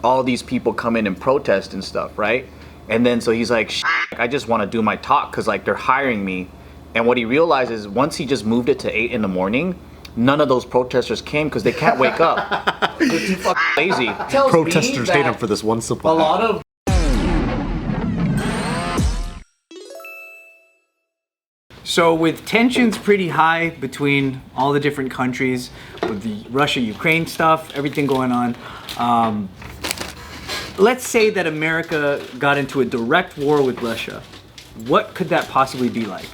all these people come in and protest and stuff, right? And then so he's like, I just want to do my talk because like they're hiring me. And what he realizes once he just moved it to 8 in the morning, none of those protesters came because they can't wake up. They're too fucking lazy. Protesters hate him for this one simple. A lot of So with tensions pretty high between all the different countries, with the Russia-Ukraine stuff, everything going on, let's say that America got into a direct war with Russia. What could that possibly be like?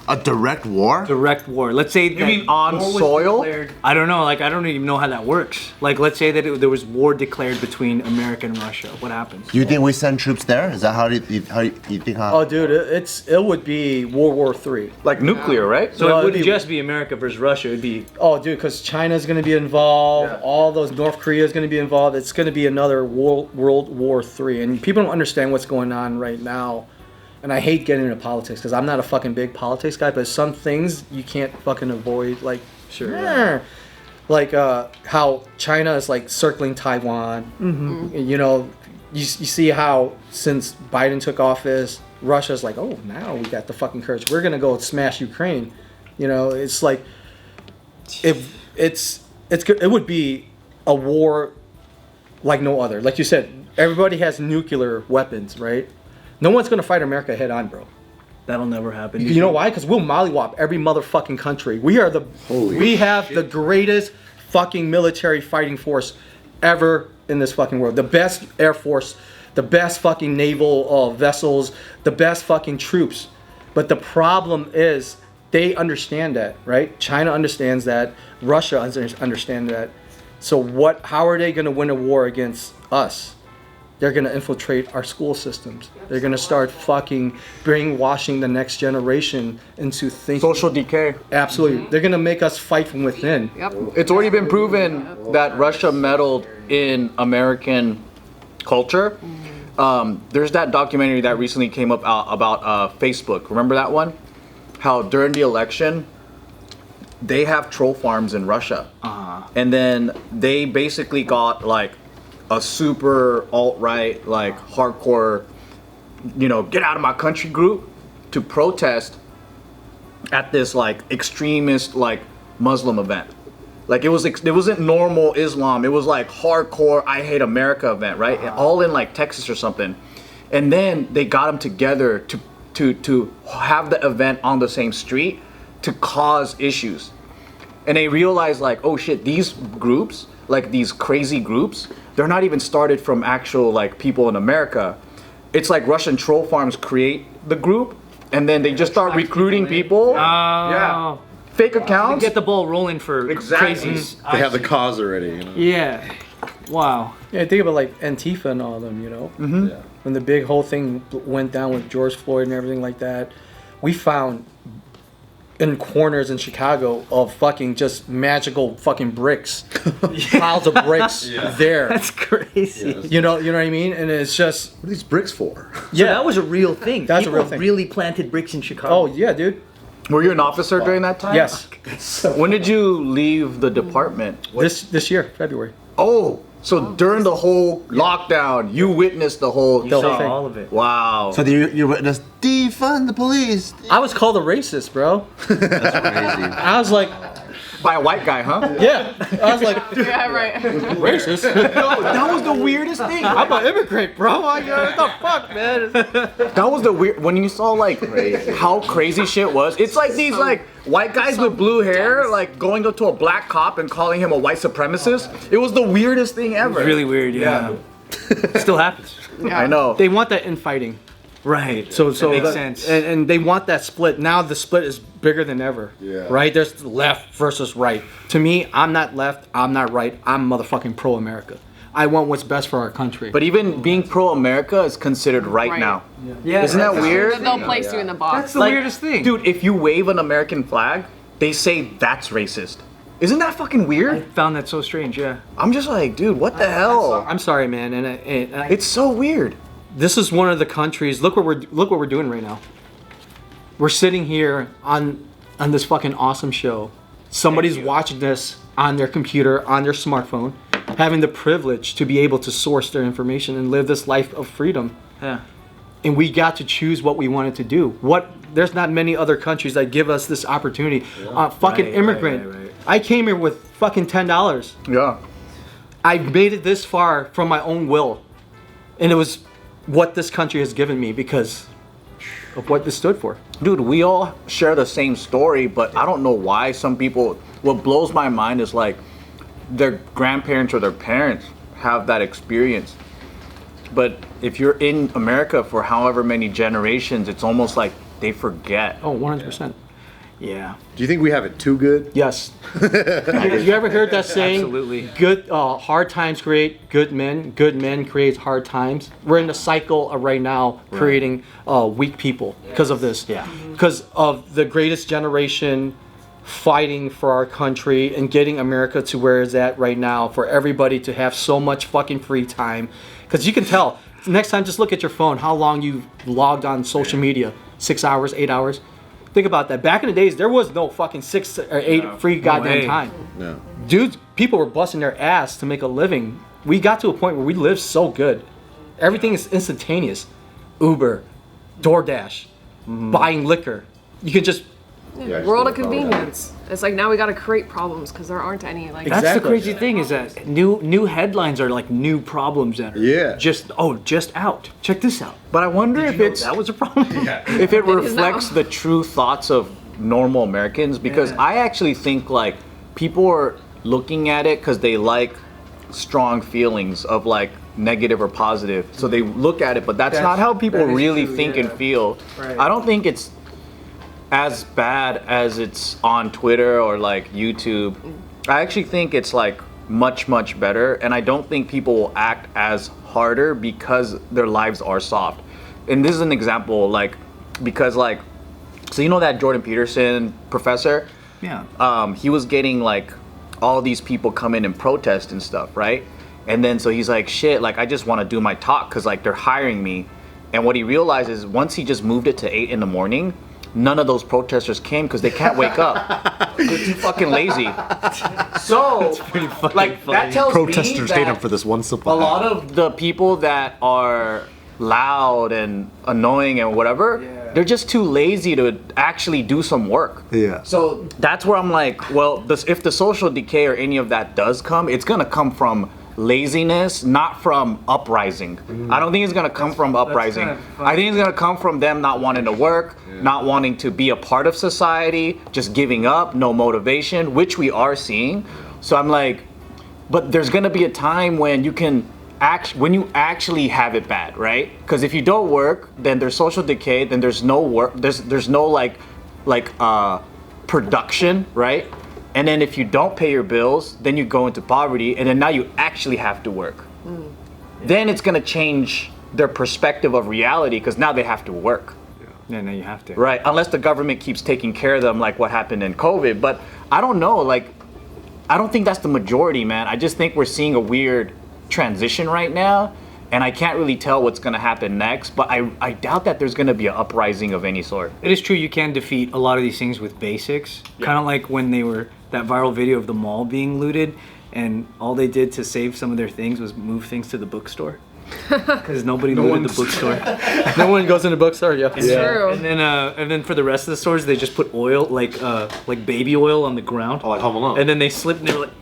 A direct war? Direct war. Let's say that mean on war was soil? declared- I don't know. Like I don't even know how that works. Like let's say that there was war declared between America and Russia. What happens? You think we send troops there? Is that how you think? Oh, dude, it would be World War III. Like nuclear, right? So No, it wouldn't it'd be- just be America versus Russia. It'd be Oh, dude, because China's going to be involved. Yeah. All those North Korea's going to be involved. It's going to be another World War III. And people don't understand what's going on right now. And I hate getting into politics because I'm not a fucking big politics guy. But some things you can't fucking avoid. Like, like how China is like circling Taiwan. You know, you see how since Biden took office, Russia's like, oh, now we got the fucking courage. We're gonna go smash Ukraine. You know, it's like, it would be a war like no other. Like you said, everybody has nuclear weapons, right? No one's gonna fight America head on, bro. that'll never happen. You know why? Because we'll mollywop every motherfucking country. We are we have the greatest fucking military fighting force ever in this fucking world. The best air force, the best fucking naval vessels, the best fucking troops. But the problem is they understand that, right? China understands that. Russia understands that. So how are they gonna win a war against us? They're going to infiltrate our school systems. They're going to start fucking brainwashing the next generation into thinking. Social decay. Absolutely. They're going to make us fight from within. It's already been proven that Russia meddled in American culture. There's that documentary that recently came up about Facebook. Remember that one? How during the election, they have troll farms in Russia. And then they basically got like a super alt-right, like hardcore, you know, get out of my country group to protest at this like extremist like Muslim event. Like it wasn't normal Islam. It was like hardcore I hate America event, right? All in like Texas or something. And then they got them together to have the event on the same street to cause issues. And they realized like, oh shit, these groups, like these crazy groups, they're not even started from actual like people in America. It's like Russian troll farms create the group and then they just start recruiting people. Yeah. Fake accounts. Get the ball rolling for crazies. They have the cause already. You know? Yeah. Wow. Yeah, think about like Antifa and all of them, you know? Yeah. When the big whole thing went down with George Floyd and everything like that, we found in corners in Chicago of fucking just magical fucking bricks, piles of bricks there. That's crazy. Yeah. You know what I mean? And it's just What are these bricks for? So that was a real thing. That's a People real thing. really planted bricks in Chicago. oh yeah, dude. Were you an officer during that time? Yes. When did you leave the department? This year, February. Oh, so during the whole lockdown, you witnessed the whole You The saw whole thing. all of it. Wow. So you witnessed defund the police. I was called a racist, bro. That's crazy. I was like, By a white guy, huh? yeah. I was like, Yeah, right. racist? That was the weirdest thing. I'm an immigrant, bro. What the fuck, man? That was the weird when you saw like how crazy shit was. It's like these like white guys with blue hair like going up to a black cop and calling him a white supremacist. It was the weirdest thing ever. Really weird, yeah. Still happens. I know. They want that infighting. Right. So that makes that- sense. And they want that split. Now the split is bigger than ever. Yeah. Right? There's left versus right. To me, I'm not left, I'm not right. I'm motherfucking pro-America. I want what's best for our country. But even being pro-America is considered right Right. now. Yeah, Isn't that weird? They'll place you in the box. That's the Like, weirdest thing. Dude, if you wave an American flag, they say that's racist. Isn't that fucking I weird? found that so strange, yeah. I'm just like, dude, what the hell? I'm sorry, man. And It's so weird. this is one of the countries. Look what we're doing right now. We're sitting here on this fucking awesome show, Somebody's watching this on their computer, on their smartphone, having the privilege to be able to source their information and live this life of freedom. Yeah. And we got to choose what we wanted to do. There's not many other countries that give us this opportunity. Fucking immigrant. Right. I came here with fucking $10. Yeah. I made it this far from my own will. And it was what this country has given me because of what this stood for. Dude, we all share the same story, but I don't know why some people, what blows my mind is like their grandparents or their parents have that experience. But if you're in America for however many generations, it's almost like they forget. Oh, 100%. Yeah. Do you think we have it too good? Yes. You ever heard that saying? Absolutely. Good, hard times create good men. Good men create hard times. We're in the cycle of right now creating weak people because of this. Yeah. Because of the greatest generation fighting for our country and getting America to where it's at right now, for everybody to have so much fucking free time. Because you can tell. Next time, just look at your phone. How long you logged on social media? 6 hours, 8 hours. Think about that. Back in the days, there was no fucking 6 or 8 free goddamn way. time. No. Dudes, people were busting their ass to make a living. We got to a point where we live so good. Everything is instantaneous. Uber, DoorDash, buying liquor. You can just... World of convenience. It's like now we got to create problems because there aren't any. Like That's the Exactly. crazy thing is that new headlines are like new problems that are just out. Check this out. But I wonder if it's That was a problem. if it now. reflects the true thoughts of normal Americans, because I actually think like people are looking at it because they like strong feelings of like negative or positive, so they look at it, but that's not how people that is really true, think and feel. Right. I don't think it's as bad as it's on Twitter or like YouTube. I actually think it's like much better, and I don't think people will act as harder because their lives are soft. And this is an example, like, because like, so you know that Jordan Peterson professor, Yeah. he was getting like all these people come in and protest and stuff, right? And then so he's like, shit, like I just want to do my talk because like they're hiring me. And what he realizes once he just moved it to 8 in the morning, none of those protesters came because they can't wake up. They're too fucking lazy. So, like, that tells Protesters me hate that him for this one simple a lot of the people that are loud and annoying and whatever, they're just too lazy to actually do some work. Yeah. So that's where I'm like, well, if the social decay or any of that does come, it's gonna come from laziness, not from uprising. I don't think it's gonna come from uprising. I think it's gonna come from them not wanting to work, not wanting to be a part of society, just giving up, no motivation, which we are seeing. So I'm like, but there's gonna be a time when you can when you actually have it bad, right? Because if you don't work, then there's social decay, then there's no work, there's no like production, right? And then if you don't pay your bills, then you go into poverty, and then now you actually have to work. Then it's gonna change their perspective of reality because now they have to work. Yeah, no, you have to. Right, unless the government keeps taking care of them like what happened in COVID. But I don't know, like, I don't think that's the majority, man. I just think we're seeing a weird transition right now, and I can't really tell what's gonna happen next, but I doubt that there's gonna be an uprising of any sort. It is true you can defeat a lot of these things with basics. Kind of like when they were that viral video of the mall being looted, and all they did to save some of their things was move things to the bookstore. Because nobody looted the bookstore. No one goes in the bookstore, yeah. It's true. And then for the rest of the stores, they just put oil, like baby oil on the ground. Oh, like Home Alone. And then they slipped, and they were like,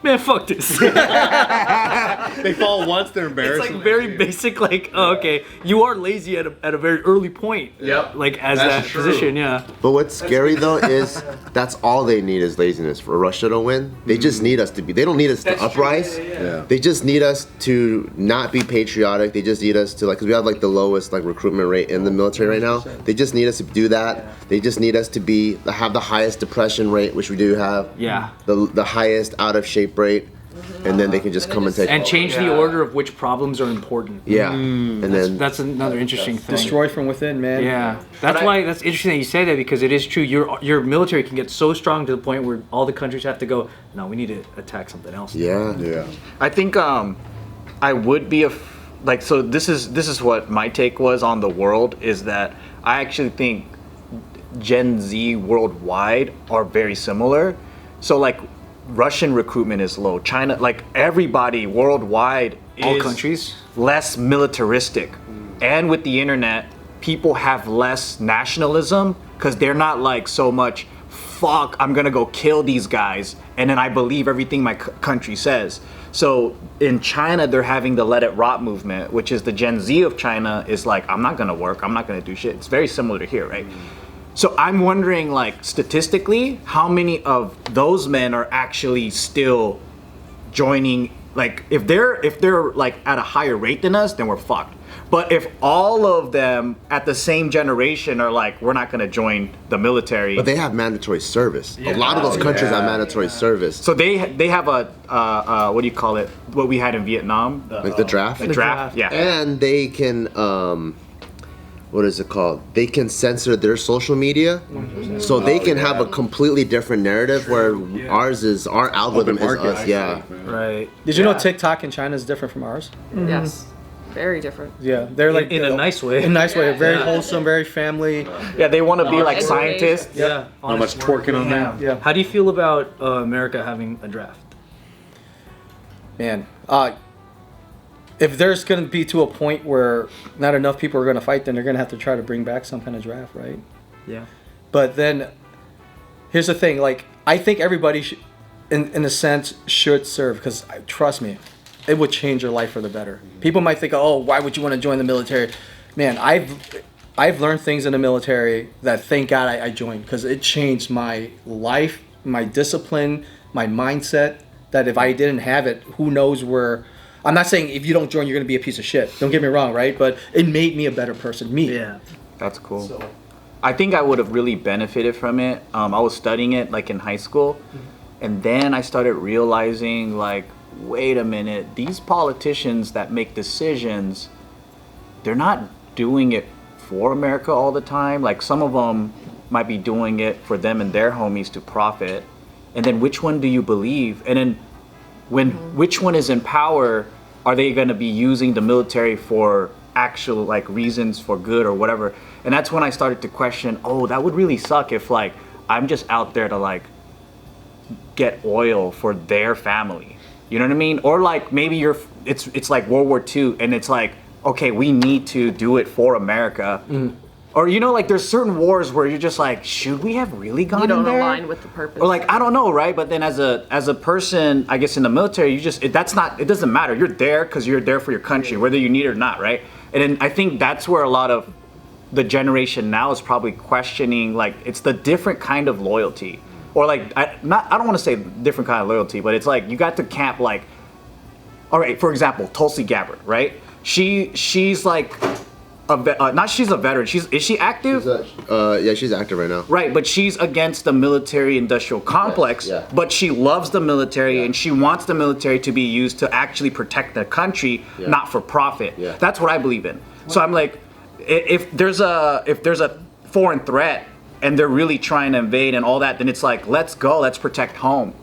man, fuck this. They fall once, they're It's embarrassed. like very basic, like, oh, okay, you are lazy at a very early point. Yep. Like, as That's that true. position, yeah. But what's scary though is that's all they need is laziness for Russia to win. They just need us to be. They don't need us to uprise. Yeah. They just need us to not be patriotic. They just need us to like, cause we have like the lowest like recruitment rate in the military right now. They just need us to do that. They just need us to have the highest depression rate, which we do have. Yeah. The highest out of shape rate, and then they can just come and take. And change the order of which problems are important. Yeah. And then That's another interesting thing. Destroy from within, man. Yeah, that's interesting that you say that, because it is true. Your military can get so strong to the point where all the countries have to go, no, we need to attack something else. yeah. Yeah. I think I would be like, so this is what my take was on the world, is that I actually think Gen Z worldwide are very similar. So like Russian recruitment is low. China, like everybody worldwide All is countries? less militaristic. And with the internet, people have less nationalism because they're not like so much, fuck, I'm gonna go kill these guys and then I believe everything my country says. So in China, they're having the let it rot movement, which is the Gen Z of China is like, I'm not gonna work, I'm not gonna do shit. It's very similar to here, right? So I'm wondering, like, statistically, how many of those men are actually still joining? Like, if they're like at a higher rate than us, then we're fucked. But if all of them at the same generation are like, we're not gonna join the military, But they have mandatory service. A lot of those countries have mandatory service. so they have a what do you call it? What we had in Vietnam, Like the draft. the draft, yeah. And they can what is it called? They can censor their social media, so they can have a completely different narrative. Where ours is our algorithm is market, us. Yeah, Right. Did you know TikTok in China is different from ours? Yes. Very different. Yeah, they're like In a nice way. In a nice way, very wholesome, very family. Yeah, they want to be like Education. scientists. Yeah. How much twerking on that? Yeah, How do you feel about America having a draft? man. If there's gonna be to a point where not enough people are gonna fight, then they're gonna have to try to bring back some kind of draft, right? Yeah. But then, here's the thing. Like, I think everybody, in a sense, should serve. Because trust me, it would change your life for the better. People might think, oh, why would you want to join the military? Man, I've learned things in the military that thank God I joined, because it changed my life, my discipline, my mindset. That if I didn't have it, who knows where. I'm not saying if you don't join, you're gonna be a piece of shit. Don't get me wrong, right? But it made me a better person. Me. Yeah. That's cool. I think I would have really benefited from it. I was studying it like in high school, and then I started realizing, like, wait a minute, these politicians that make decisions, they're not doing it for America all the time. Like, some of them might be doing it for them and their homies to profit. And then which one do you believe? And then when which one is in power, are they going to be using the military for actual like reasons for good or whatever? And that's when I started to question, oh, that would really suck if like I'm just out there to like get oil for their family. You know what I mean? Or like maybe it's like World War II and it's like, okay, we need to do it for America. Or, you know, like there's certain wars where you're just like, should we have really gone You don't in there? align with the purpose. Or like, I don't know, right? But then as a person, I guess in the military, it doesn't matter. You're there because you're there for your country, whether you need it or not, right? And then I think that's where a lot of the generation now is probably questioning, like, it's the different kind of loyalty. Or like, I don't want to say different kind of loyalty, but it's like, you got to camp like, all right, for example, Tulsi Gabbard, right? She's like, she's a veteran. Is she active? yeah, she's active right now. Right, but she's against the military-industrial complex. Yeah. But she loves the military, and she wants the military to be used to actually protect the country, not for profit. Yeah. That's what I believe in. So I'm like, if there's a foreign threat and they're really trying to invade and all that, then it's like, let's go, let's protect home.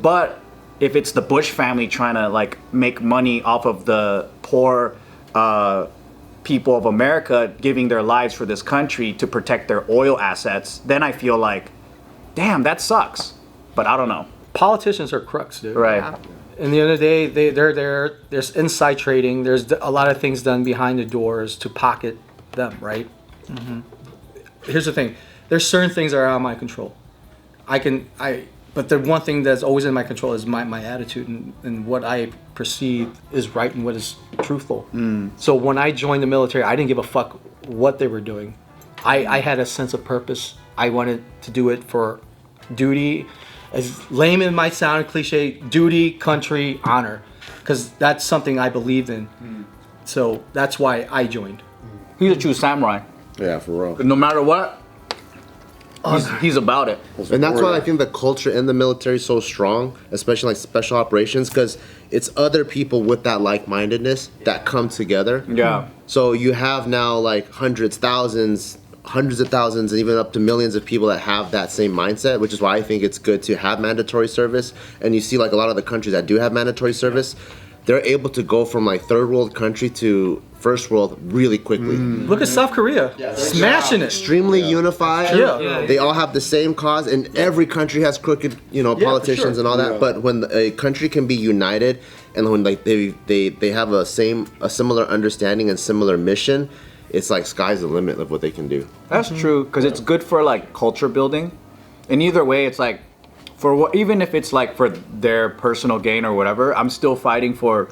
But if it's the Bush family trying to like make money off of the poor people of America giving their lives for this country to protect their oil assets, then I feel like, damn, that sucks. But I don't know. Politicians are crooks, dude. Right. Yeah. In the end of the day, they're there. There's inside trading. There's a lot of things done behind the doors to pocket them, right? Here's the thing. There's certain things that are out of my control. But the one thing that's always in my control is my attitude and what I perceive is right and what is truthful. So when I joined the military, I didn't give a fuck what they were doing. I had a sense of purpose. I wanted to do it for duty. As lame as it might sound, cliche, duty, country, honor. Because that's something I believed in. So that's why I joined. He's a true samurai. Yeah, for real. No matter what, he's about it. And that's why I think the culture in the military is so strong, especially like special operations, because it's other people with that like-mindedness that come together. Yeah. So you have now like hundreds of thousands, and even up to millions of people that have that same mindset, which is why I think it's good to have mandatory service. And you see like a lot of the countries that do have mandatory service, they're able to go from like third world country to first world really quickly. Look at South Korea, smashing it. Extremely unified. Yeah. They all have the same cause, and every country has crooked, politicians sure. and all that. But when a country can be united, and when like they have a similar understanding and similar mission, it's like sky's the limit of what they can do. That's true, because it's good for like culture building. And either way, it's like even if it's like for their personal gain or whatever, I'm still fighting for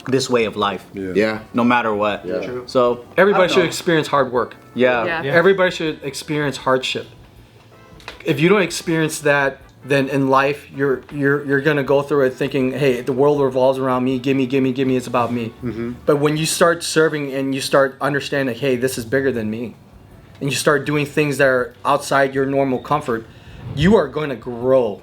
this way of life. Yeah. No matter what. Yeah. True. So Everybody should experience hard work. yeah. Everybody should experience hardship. If you don't experience that, then in life you're gonna go through it thinking, hey, the world revolves around me. Give me. It's about me. But when you start serving and you start understanding, hey, this is bigger than me, and you start doing things that are outside your normal comfort, you are going to grow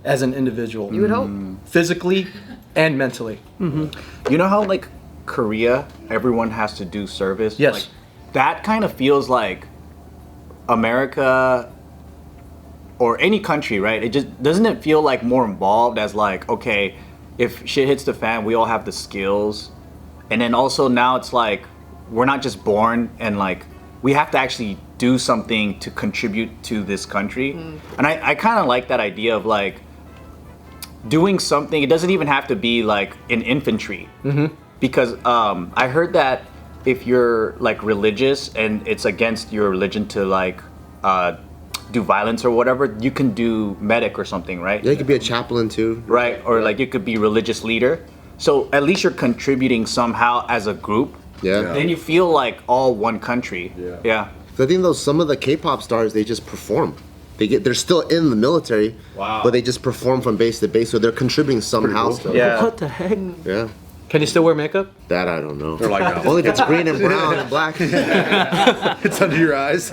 as an individual. You would hope. Physically and mentally. You know how like Korea, everyone has to do service? Yes. Like, that kind of feels like America or any country, right? It just doesn't it feel like more involved as like, okay, if shit hits the fan, we all have the skills. And then also now it's like we're not just born and like we have to actually do something to contribute to this country. And I kind of like that idea of like doing something. It doesn't even have to be like in infantry, because I heard that if you're like religious and it's against your religion to like do violence or whatever, you can do medic or something, right? Yeah, you could be a chaplain too. Right, or like you could be religious leader. So at least you're contributing somehow as a group. Yeah. Then you feel like all one country. Yeah. I think though some of the K-pop stars, they just perform. They're still in the military, but they just perform from base to base, so they're contributing somehow still. Yeah. What the heck? Yeah. Can you still wear makeup? That I don't know. They're like, no. Only if it's green and brown and black. It's under your eyes.